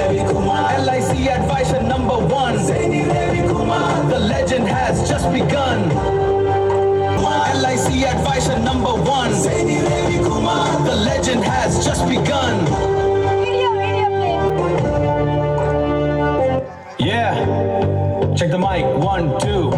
LIC advisor number one. The legend has just begun. LIC advisor number one. The legend has just begun. Yeah, check the mic, 1, 2.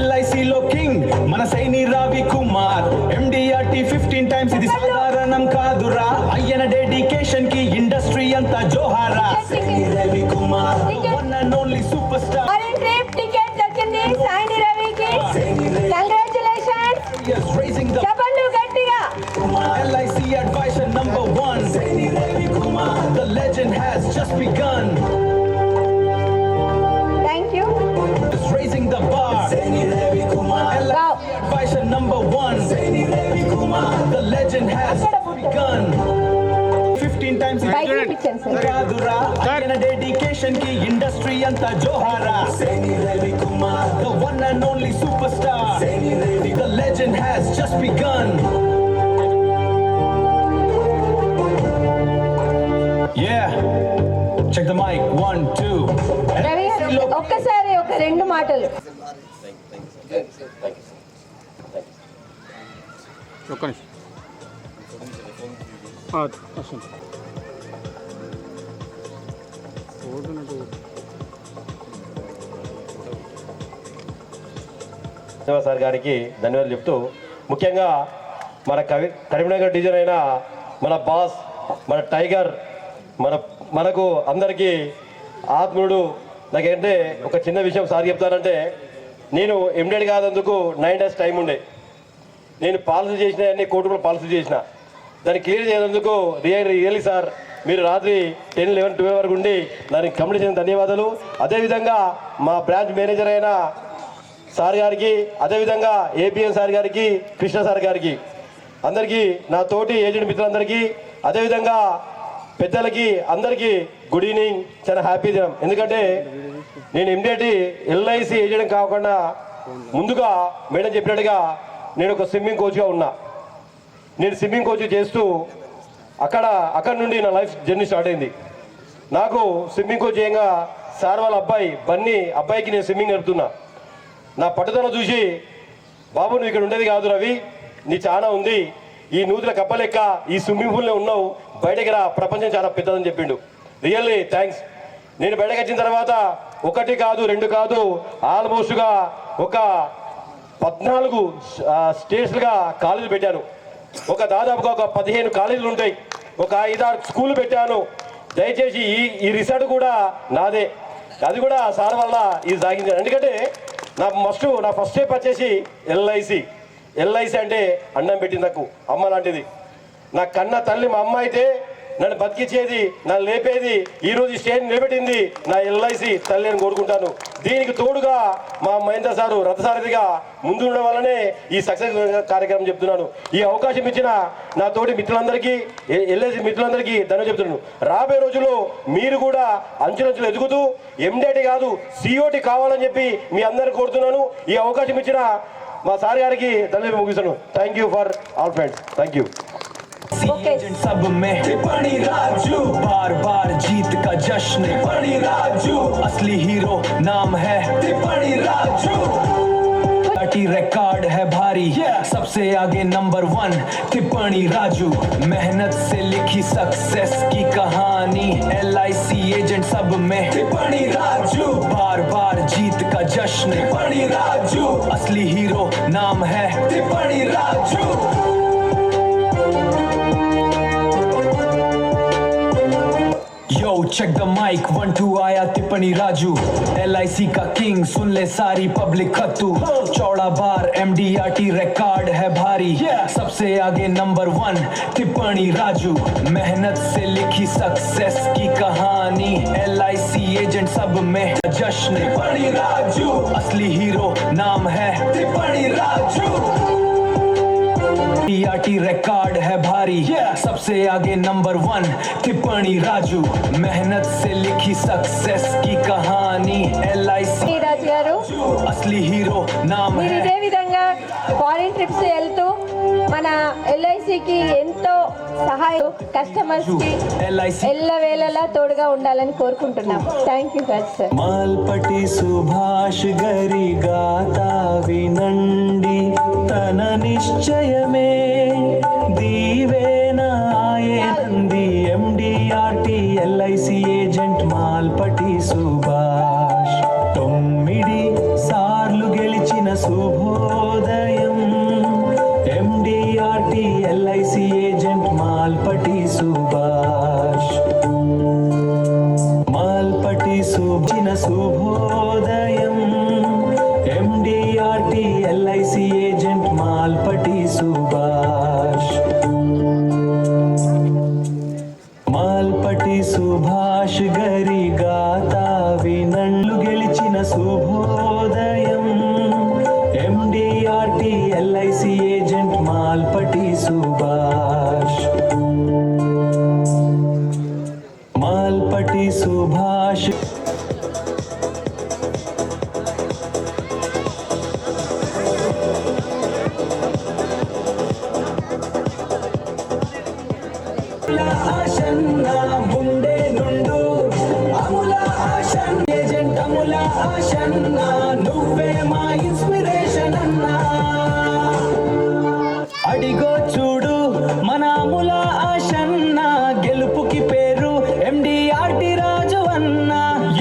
LIC lo king, mana Saini Ravi Kumar. MDRT 15 times idi sadharanam kadura. Ayyana dedication ki industry anta johara. Saini Ravi Kumar, one and only superstar. Foreign trip ticket dakkindi Saini Ravi ki. Congratulations. Yes, raising the Chapallu gattiga. LIC advisor number one. Saini Ravi Kumar, the legend has just begun. Thank you. Just raising the bar. Saini Ravi Kumar, Wow. LIC advisor number one. Saini Ravi Kumar, the legend has just begun. 15 times Bike pitching, sir. kadura. Ayyana dedication ki industry anta johara. Saini Ravi Kumar, the one and only superstar. Saini Ravi, the legend has just begun. Yeah, check the mic, 1, 2. Ravi గారు ఒక్కసారి ఒక రెండు మాటలు. ఒక్క నిమిషం వస్తుంది Srinivas sir గారికి ధన్యవాదాలు చెప్తూ, ముఖ్యంగా మన కరీంనగర్ డివిజన్ అయిన మన బాస్, మన టైగర్, మనకు అందరికీ ఆత్ముడు. నాకేంటే ఒక చిన్న విషయం సార్ చెప్తానంటే, నేను ఎండెడ్ కాదందుకు 9 days టైం ఉండే. నేను పాలసీ చేసిన అన్ని కోర్టులో పాలసీ చేసిన దాన్ని క్లియర్ చేసేందుకు రియల్లీ సార్ మీరు రాత్రి 10, 11, 12 వరకు ఉండి దానికి కంప్లీట్ చేసిన ధన్యవాదాలు. అదేవిధంగా మా బ్రాంచ్ మేనేజర్ అయిన సార్ గారికి, అదేవిధంగా ఏపీఎన్ సార్ గారికి, కృష్ణ సార్ గారికి, అందరికీ, నా తోటి ఏజెంట్ మిత్రులందరికీ, అదేవిధంగా పెద్దలకి అందరికీ గుడ్ ఈవినింగ్. చాలా హ్యాపీ దినం. ఎందుకంటే నేను ఇమ్మీడియట్లీ LIC ఏజెంట్ కాకుండా ముందుగా మేడం చెప్పినట్టుగా నేను ఒక స్విమ్మింగ్ కోచ్గా ఉన్నా. నేను స్విమ్మింగ్ కోచ్ చేస్తూ అక్కడ నుండి నా లైఫ్ జర్నీ స్టార్ట్ అయింది. నాకు స్విమ్మింగ్ కోచ్ చేయంగా సార్ వాళ్ళ అబ్బాయి బన్నీ అబ్బాయికి నేను స్విమ్మింగ్ నేర్పుతున్నా. నా పట్టుదల చూసి, బాబు నువ్వు ఇక్కడ ఉండేది కాదు రవి, నీ చాలా ఉంది, ఈ నూతుల కప్పలెక్క ఈ స్విమ్మింగ్ పూల్లో ఉన్నావు, బయటకి రా, ప్రపంచం చాలా పెద్దదని చెప్పిండు. Really thanks. నేను బయటకు వచ్చిన తర్వాత 1 కాదు 2 కాదు, ఆల్మోస్ట్గా ఒక 14 స్టేట్స్గా కాలేజీలు పెట్టాను. దాదాపుగా ఒక 15 కాలేజీలు ఉంటాయి, ఒక 5-6 స్కూళ్ళు పెట్టాను. దయచేసి ఈ రిసార్ట్ కూడా నాదే, అది కూడా సార్ వల్ల ఇది సాగించాను. ఎందుకంటే నా ఫస్ట్ స్టెప్ వచ్చేసి LIC అంటే అన్నం పెట్టింది నాకు అమ్మ లాంటిది. నా కన్న తల్లి మా అమ్మ అయితే నన్ను బతికించేది, నన్ను లేపేది, ఈరోజు ఈ స్టేజ్ నిలబెట్టింది నా LIC తల్లి అని కోరుకుంటాను. దీనికి తోడుగా మా మహేంద్ర సారు రథసారథిగా ముందు ఉండడం వల్లనే ఈ సక్సెస్ కార్యక్రమం చెప్తున్నాను. ఈ అవకాశం ఇచ్చిన నా తోటి మిత్రులందరికీ, LIC మిత్రులందరికీ ధన్యవాదాలు చెప్తున్నాను. రాబోయే రోజుల్లో మీరు కూడా అంచులంచులు ఎదుగుతూ MDT కాదు COT కావాలని చెప్పి మీ అందరిని కోరుతున్నాను. ఈ అవకాశం ఇచ్చిన మా సార్ గారికి ధన్యవాదాలు ముగిస్తాను. Thank you for all friends. Thank you. सब में टिप्पणी राजू, बार बार जीत का जश्न टिप्पणी राजू, असली हीरो नाम है टिप्पणी राजू, रिकॉर्ड है भारी, सबसे आगे नंबर 1 टिप्पणी राजू, मेहनत से लिखी सक्सेस की कहानी, LIC एजेंट सब में टिप्पणी राजू, बार बार जीत का जश्न टिप्पणी राजू, असली हीरो नाम है टिप्पणी Raju. Yo, check the mic, 1, 2 आया टिप्पणी राजू, LIC का किंग, सुन ले सारी पब्लिक खत्तू, चौड़ा बार MDRT रिकॉर्ड है भारी, सबसे आगे नंबर 1 टिप्पणी राजू, मेहनत से लिखी सक्सेस की कहानी, LIC एजेंट सब में जश्न टिप्पणी राजू, असली हीरो नाम है टिप्पणी राजू, MDRT रिकॉर्ड है भारी, सबसे आगे नंबर 1 टिप्पणी राजू, मेहनत से लिखी सक्सेस की कहानी, LIC రాజు గారు असली हीरो नाम మీరు है. ఇదే విధంగా ఫారిన్ ట్రిప్స్ వెళ్తూ మన ఎల్ఐసికి ఎంతో సహాయం, కస్టమర్స్ కి LIC ఎల్లవేళలా తోడుగా ఉండాలని కోరుకుంటున్నాం. Thank you sir. Malpati Subhash గరి గాతా వినండి, తన నిశ్చయమే దీవేన ఆయనంది. MDRT LIC agent Malpati Subhash 9 సార్లు గెలిచిన శుభోదయం. MDRT LIC agent Malpati Subhash. Malpati శుభిన శుభోదయం. MDRT LIC agent Malpati Subhash. Malpati Subhash గరి గాతా వినండు గెలిచిన శుభోదయం. MDRT LIC agent Malpati Subhash. Malpati Subhash. Ashanna ముండే నుండు అముల ఆశన్ ఏజెంట్ అముల ఆశన్న, నువ్వే మా ఇన్స్పిరేషన్ అన్నా. అడిగో చూడు మన అముల ఆశన్న, గెలుపుకి పేరు MDRT రాజు అన్న.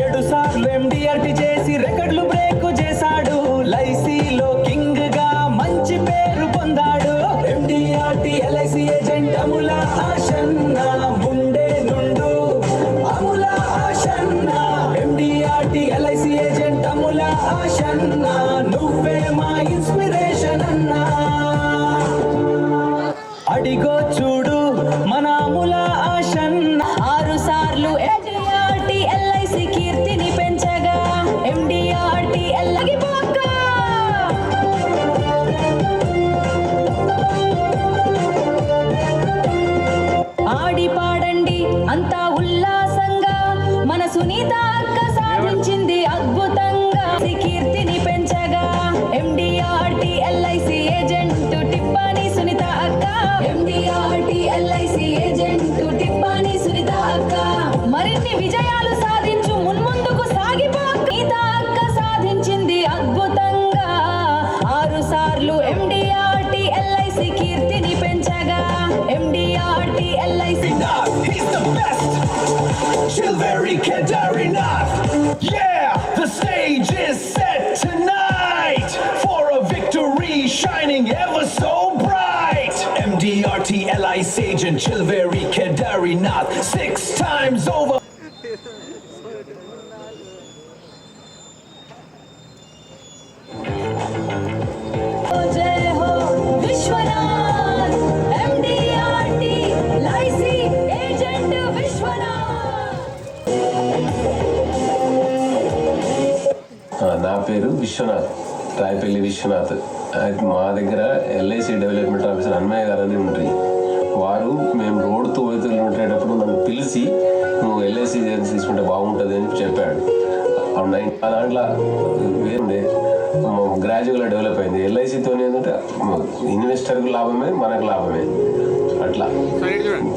7 సార్లు MDRT చేసి రికార్డులు బ్రేక్ చేశాడు. లైసీలో కింగ్ గా మంచి పేరు పొందాడు. MDRT LIC agent Amula Ashanna ముండే నుండు Amula Ashanna. MDRT LIC agent Amula Ashanna, నువ్వే మా ఇన్స్పిరేషన్ అన్నా. అడిగో చూడు మన అముల ఆశన్న. 6 సార్లు MDRT LIC కీర్తిని పెంచగా MDRT LIC పోక ఆడి పాడండి అంతా ఉల్లాసంగా, మన సునీత అక్క సాధించింది అద్భుతంగా. కీర్తిని పెంచగా MDRT LIC ఏజెంట్ టిప్పాని సునీత అక్క. MDRT LIC ఏజెంట్ టిప్పాని సునీత అక్క, మరిన్ని విజయాలు సాధించు, మున్ముందుకు సాగిపో. సునీత అక్క సాధించింది అద్భుతంగా. 6 సార్లు MDRT LIC కీర్తిని పెంచగా MDRT LIC. He's the best. Chilveri Kedarinath. Yeah, the stage is set tonight for a victory shining ever so bright. MDRT LIC agent Chilveri Kedarinath 6 times over. जय हो Vishwanath MDRT LIC agent Vishwanath. నా పేరు విశ్వనాథ్, రాయపల్లి విశ్వనాథ్. మా దగ్గర LIC development officer అన్మయ్య గారు అని ఉంటాయి. వారు మేము రోడ్డుతో ఉండేటప్పుడు నన్ను పిలిచి నువ్వు LIC తీసుకుంటే బాగుంటుంది అని చెప్పాడు. దాంట్లో వేరే గ్రాడ్యువల్గా డెవలప్ అయింది. LICతో ఏంటంటే ఇన్వెస్టర్కి లాభమే, మనకు లాభమే. అట్లా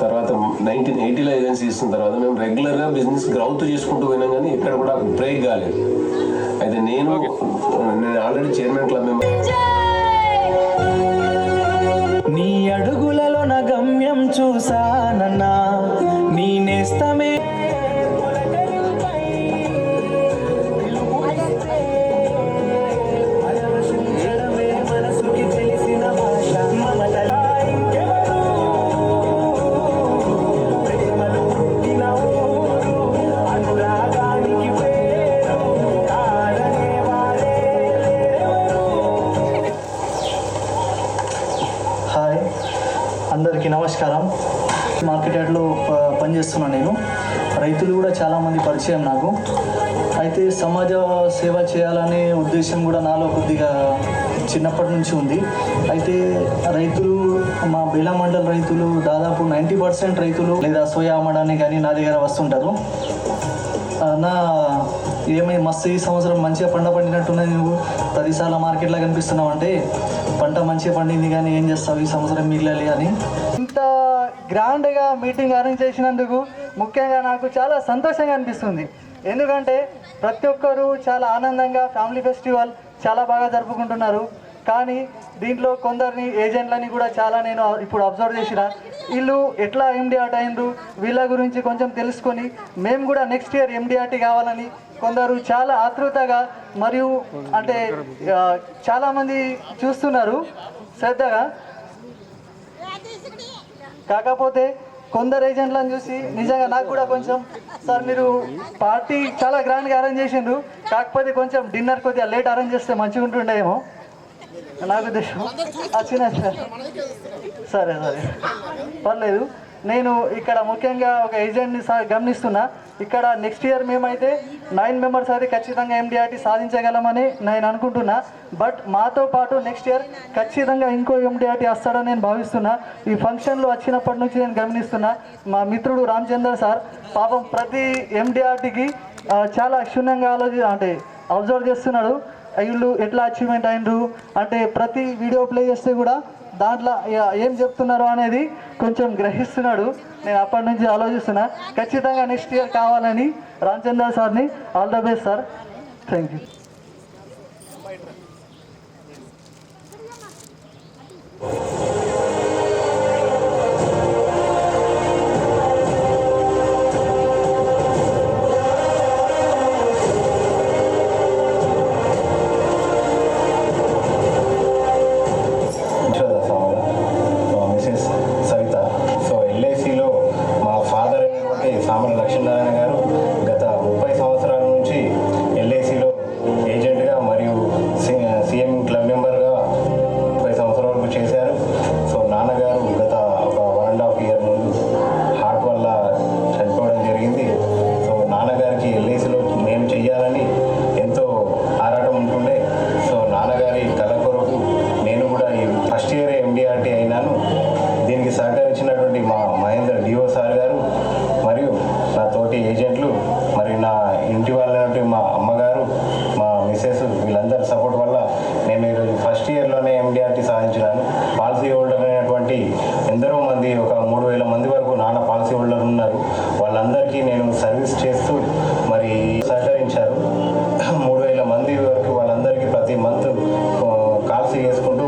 తర్వాత 1980లో ఏజెన్సీ ఇస్తున్న తర్వాత మేము రెగ్యులర్గా బిజినెస్ గ్రౌత్ చేసుకుంటూ పోయినాం, కానీ ఎక్కడ కూడా బ్రేక్ కాలేదు. అయితే నేను ఆల్రెడీ చైర్మన్ క్లబ్ మెంబర్. నీ అడుగులలో నా గమ్యం చూసానన్నా, నీ నేస్తమే మనసుకి తెలిసిన భాష. ప్రేమలు పుట్టిన ఊరు, అనురాగానికి పేరు, కాదనే వారే ఎవరు. హాయ్, అందరికీ నమస్కారం. మార్కెట్ యార్డ్లో పనిచేస్తున్నాను నేను. రైతులు కూడా చాలామంది పరిచయం నాకు. అయితే సమాజ సేవ చేయాలనే ఉద్దేశం కూడా నాలో కొద్దిగా చిన్నప్పటి నుంచి ఉంది. అయితే రైతులు, మా బేలా మండల్ రైతులు దాదాపు 90% రైతులు లేదా సోయా అమ్మడానికి కానీ నా దగ్గర వస్తుంటారు. నా ఏమై మస్తు ఈ సంవత్సరం మంచిగా పంట పండినట్టున్నది, నువ్వు 10 సార్లు మార్కెట్లో కనిపిస్తున్నావు అంటే పంట మంచిగా పండింది కానీ ఏం చేస్తావు ఈ సంవత్సరం మిగిలాలి అని. ఇంత గ్రాండ్గా మీటింగ్ అరేంజ్ చేసినందుకు ముఖ్యంగా నాకు చాలా సంతోషంగా అనిపిస్తుంది. ఎందుకంటే ప్రతి ఒక్కరూ చాలా ఆనందంగా ఫ్యామిలీ ఫెస్టివల్ చాలా బాగా జరుపుకుంటున్నారు. కానీ దీంట్లో కొందరిని ఏజెంట్లని కూడా చాలా నేను ఇప్పుడు అబ్జర్వ్ చేసిన, వీళ్ళు ఎట్లా ఎండిఆర్టీ అయినరు వీళ్ళ గురించి కొంచెం తెలుసుకొని మేము కూడా నెక్స్ట్ ఇయర్ ఎండిఆర్టీ కావాలని కొందరు చాలా ఆతృతగా మరియు అంటే చాలామంది చూస్తున్నారు శ్రద్ధగా. కాకపోతే కొందరు ఏజెంట్లను చూసి నిజంగా నాకు కూడా కొంచెం, సార్ మీరు పార్టీ చాలా గ్రాండ్గా అరేంజ్ చేసిండ్రు, కాకపోతే కొంచెం డిన్నర్ కొద్దిగా లేట్ అరేంజ్ చేస్తే మంచిగా ఉంటుండేమో నాకు ఉద్దేశం. వచ్చిన సరే సరే పర్లేదు. నేను ఇక్కడ ముఖ్యంగా ఒక ఏజెంట్ని గమనిస్తున్నా. ఇక్కడ నెక్స్ట్ ఇయర్ మేమైతే 9 మెంబర్స్ అయితే ఖచ్చితంగా ఎండిఆర్టీ సాధించగలమని నేను అనుకుంటున్నా. బట్ మాతో పాటు నెక్స్ట్ ఇయర్ ఖచ్చితంగా ఇంకో ఎండిఆర్టీ వస్తాడని నేను భావిస్తున్నా. ఈ ఫంక్షన్లో వచ్చినప్పటి నుంచి నేను గమనిస్తున్నా మా మిత్రుడు రామచంద్ర సార్ పాపం ప్రతి ఎండిఆర్టీకి చాలా క్షుణ్ణంగా అంటే అబ్జర్వ్ చేస్తున్నాడు. వీళ్ళు ఎట్లా అచీవ్మెంట్ అయినరు అంటే ప్రతి వీడియో ప్లే చేస్తే కూడా దాంట్లో ఏం చెప్తున్నారు అనేది కొంచెం గ్రహిస్తున్నాడు. నేను అప్పటి నుంచి ఆలోచిస్తున్నా ఖచ్చితంగా నెక్స్ట్ ఇయర్ కావాలని. రామచంద్ర సార్ని all the best sir. Thank you. Samala Lakshminarayana గారు గత 30 సంవత్సరాల నుంచి ఎల్ఐసిలో ఏజెంట్గా మరియు సిఎం క్లబ్ మెంబర్గా 30 సంవత్సరాల వరకు చేశారు. సో నాన్నగారు గత ఒక 1.5 ఇయర్ ముందు హార్ట్ వల్ల చనిపోవడం జరిగింది. సో నాన్నగారికి ఎల్ఐసిలో నేను చెయ్యాలని ఎంతో ఆరాటం ఉంటుండే. సో నాన్నగారి కళ కొరకు నేను కూడా ఈ ఫస్ట్ ఇయర్ ఎండిఆర్టీ అయినాను. దీనికి సహకరించినటువంటి మా మహేందర్ డిఓ సార్ గారు మరియు నా తోటి ఏజెంట్లు మరియు నా ఇంటి వాళ్ళ మా అమ్మగారు, మా మిసెస్ వీళ్ళందరి సపోర్ట్ వల్ల నేను ఈరోజు ఫస్ట్ ఇయర్లోనే ఎండిఆర్టీ సాధించినాను. పాలసీ హోల్డర్ అయినటువంటి ఎందరో మంది, ఒక 3000 మంది వరకు నాన్న పాలసీ హోల్డర్ ఉన్నారు. వాళ్ళందరికీ నేను సర్వీస్ చేస్తూ మరి సహకరించారు. 3000 మంది వరకు వాళ్ళందరికీ ప్రతి మంత్ కాల్సీ చేసుకుంటూ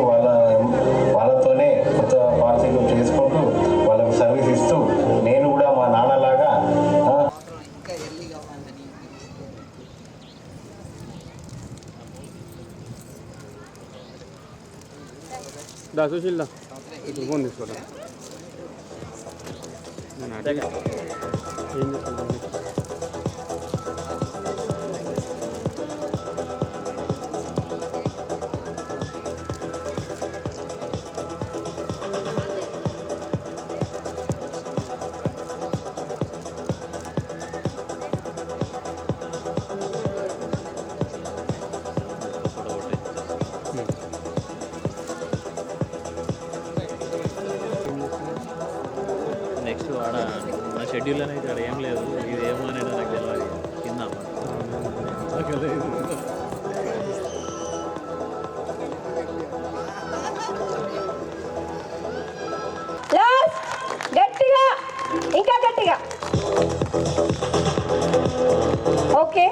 వాళ్ళతోనే కొత్త పాలసీలు చేసుకుంటూ వాళ్ళకు సర్వీస్ ఇస్తూ నేను కూడా మా నాన్నలాగా సుశీల్ ఇప్పుడు ఫోన్ తీసుకోవడం ఏం చేసుకుంటాం. నెక్స్ట్ ఆడ నా షెడ్యూల్ అనేది ఇక్కడ ఏం లేదు, ఇది ఏమో అనేది నాకు తెలియదు. కింద గట్టిగా ఇంకా గట్టిగా. ఓకే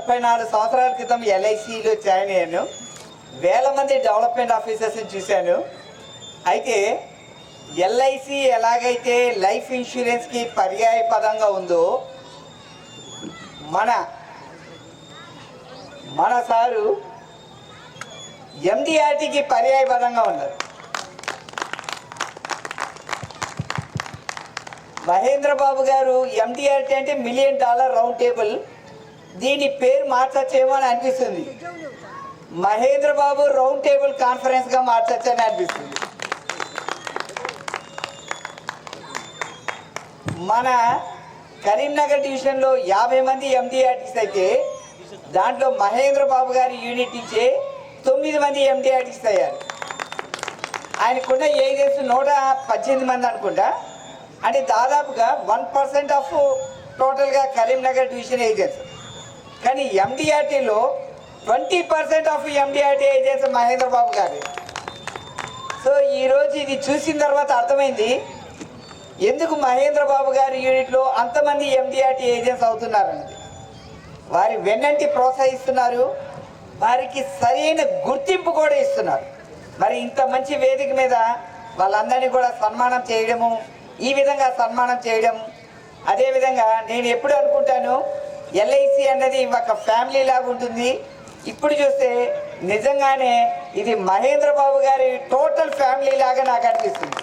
34 సంవత్సరాల క్రితం ఎల్ఐసిలో జాయిన్ అయ్యాను. వేల మంది డెవలప్మెంట్ ఆఫీసర్స్ని చూశాను. అయితే ఎల్ఐసి ఎలాగైతే లైఫ్ ఇన్సూరెన్స్కి పర్యాయ పదంగా ఉందో మన సారు ఎండిఆర్టీకి పర్యాయ పదంగా ఉన్నారు. మహేంద్ర బాబు గారు ఎండిఆర్టీ అంటే $1 మిలియన్ రౌండ్ టేబుల్, దీని పేరు మార్చచ్చేమో అని అనిపిస్తుంది. మహేంద్ర బాబు రౌండ్ టేబుల్ కాన్ఫరెన్స్గా మార్చచ్చని అనిపిస్తుంది. మన కరీంనగర్ డివిజన్లో 50 మంది ఎండిఆర్టీస్ అయితే దాంట్లో మహేంద్ర బాబు గారి యూనిట్ నుంచే 9 మంది ఎండిఆర్టీస్ అయ్యారు. ఆయనకున్న ఏజెన్స్ 118 మంది అనుకుంటా. అంటే దాదాపుగా 1% ఆఫ్ టోటల్గా కరీంనగర్ డివిజన్ ఏజెన్స్. కానీ ఎండిఆర్టీలో 20% ఆఫ్ ఎండిఆర్టీ ఏజెన్స్ మహేంద్ర బాబు గారు. సో ఈరోజు ఇది చూసిన తర్వాత అర్థమైంది ఎందుకు మహేంద్ర బాబు గారి యూనిట్లో అంతమంది ఎండిఆర్టీ ఏజెంట్స్ అవుతున్నారన్నది. వారి వెన్నంటి ప్రోత్సహిస్తున్నారు, వారికి సరైన గుర్తింపు కూడా ఇస్తున్నారు. మరి ఇంత మంచి వేదిక మీద వాళ్ళందరినీ కూడా సన్మానం చేయడము, ఈ విధంగా సన్మానం చేయడం, అదేవిధంగా నేను ఎప్పుడు అనుకుంటాను ఎల్ఐసి అన్నది ఒక ఫ్యామిలీ లాగా ఉంటుంది. ఇప్పుడు చూస్తే నిజంగానే ఇది మహేంద్ర బాబు గారి టోటల్ ఫ్యామిలీ లాగా నాకు అనిపిస్తుంది.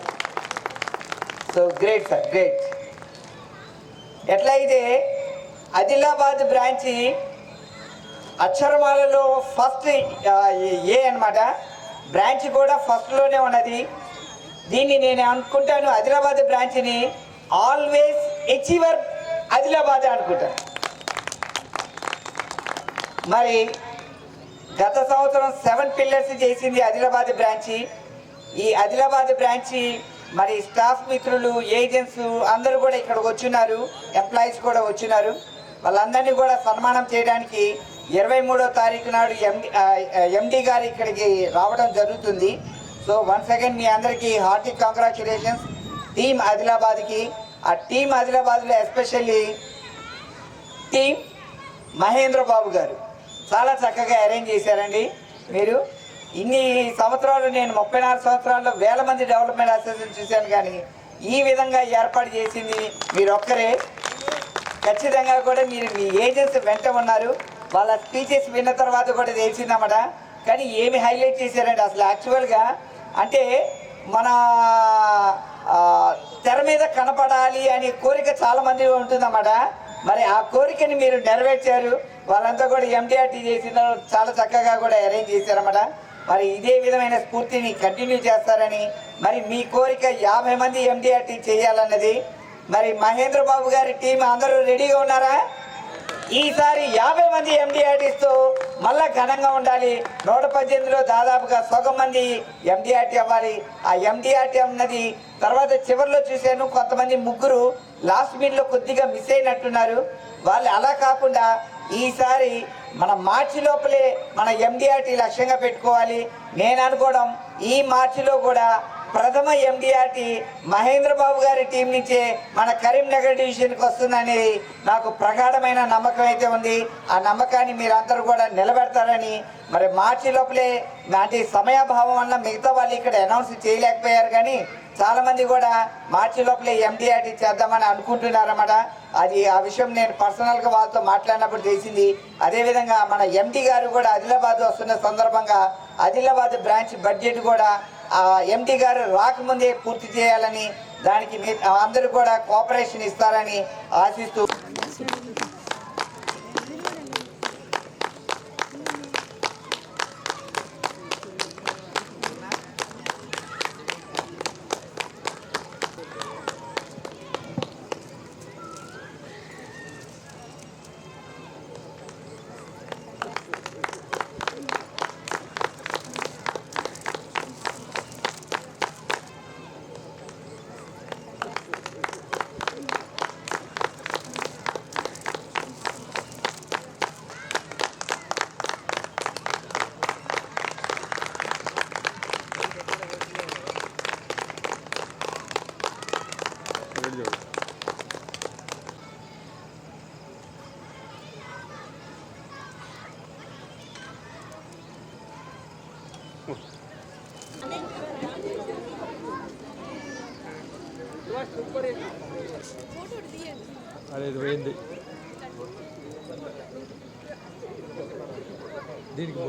So great sir, great. ఎట్లయితే ఆదిలాబాద్ బ్రాంచి అక్షరమాలలో ఫస్ట్ ఏ అన్నమాట, బ్రాంచ్ కూడా ఫస్ట్లోనే ఉన్నది. దీన్ని నేను అనుకుంటాను ఆదిలాబాద్ బ్రాంచ్ని ఆల్వేస్ అచీవర్ ఆదిలాబాద్ అనుకుంటాను. మరి గత సంవత్సరం 7 పిల్లర్స్ చేసింది ఆదిలాబాద్ బ్రాంచి. ఈ ఆదిలాబాద్ బ్రాంచి మరి స్టాఫ్ మిత్రులు, ఏజెంట్స్ అందరూ కూడా ఇక్కడికి వచ్చినారు, ఎంప్లాయీస్ కూడా వచ్చినారు. వాళ్ళందరినీ కూడా సన్మానం చేయడానికి 23వ తారీఖు నాడు ఎండి గారు ఇక్కడికి రావడం జరుగుతుంది. సో వన్స్ అగైన్ మీ అందరికీ హార్టీ కంగ్రాచులేషన్స్ టీమ్ ఆదిలాబాద్కి. ఆ టీమ్ ఆదిలాబాద్లో ఎస్పెషల్లీ టీమ్ మహేంద్ర బాబు గారు చాలా చక్కగా అరేంజ్ చేశారండి. మీరు ఇన్ని సంవత్సరాలు, నేను 34 సంవత్సరాల్లో వేల మంది డెవలప్మెంట్ అసోసియేషన్ చూశాను, కానీ ఈ విధంగా ఏర్పాటు చేసింది మీరు ఒక్కరే. ఖచ్చితంగా కూడా మీరు మీ ఏజెంట్స్ వెంట ఉన్నారు. వాళ్ళ స్పీచెస్ విన్న తర్వాత కూడా తెలిసిందన్నమాట. కానీ ఏమి హైలైట్ చేశారంటే అసలు యాక్చువల్గా అంటే మన తెర మీద కనపడాలి అనే కోరిక చాలామంది ఉంటుందన్నమాట. మరి ఆ కోరికని మీరు నెరవేర్చారు. వాళ్ళంతా కూడా ఎండిఆర్టీ చేసిన చాలా చక్కగా కూడా అరేంజ్ చేశారన్నమాట. మరి ఇదే విధమైన స్ఫూర్తిని కంటిన్యూ చేస్తారని, మరి మీ కోరిక 50 మంది ఎండిఆర్టీ చేయాలన్నది. మరి మహేంద్ర బాబు గారి టీం అందరూ రెడీగా ఉన్నారా? ఈసారి 50 మంది ఎండిఆర్టీస్తో మళ్ళా ఘనంగా ఉండాలి. 118లో దాదాపుగా సగం మంది ఎండిఆర్టీ అవ్వాలి. ఆ ఎండిఆర్టీ అన్నది తర్వాత చివరిలో చూశాను కొంతమంది ముగ్గురు లాస్ట్ మినిట్లో కొద్దిగా మిస్ అయినట్టున్నారు. వాళ్ళు అలా కాకుండా ఈసారి మన మార్చి లోపలే మన ఎండిఆర్టీ లక్ష్యంగా పెట్టుకోవాలి. నేను అనుకోవడం ఈ మార్చిలో కూడా ప్రథమ ఎండిఆర్టీ మహేంద్ర బాబు గారి టీం నుంచే మన కరీంనగర్ డివిజన్కి వస్తుందనేది నాకు ప్రగాఢమైన నమ్మకం అయితే ఉంది. ఆ నమ్మకాన్ని మీరందరూ కూడా నిలబెడతారని, మరి మార్చి లోపలే నాటి సమయాభావం వల్ల మిగతా వాళ్ళు ఇక్కడ అనౌన్స్ చేయలేకపోయారు, కానీ చాలామంది కూడా మార్చి లోపలే ఎండిఆర్టీ చేద్దామని అనుకుంటున్నారన్నమాట. అది ఆ విషయం నేను పర్సనల్గా వాళ్ళతో మాట్లాడినప్పుడు తెలిసింది. అదేవిధంగా మన ఎండి గారు కూడా ఆదిలాబాద్ వస్తున్న సందర్భంగా ఆదిలాబాద్ బ్రాంచ్ బడ్జెట్ కూడా ఎండి గారు రాకముందే పూర్తి చేయాలని, దానికి అందరూ కూడా కోఆపరేషన్ ఇస్తారని ఆశిస్తూ అదే ఇది పోయింది దీనికి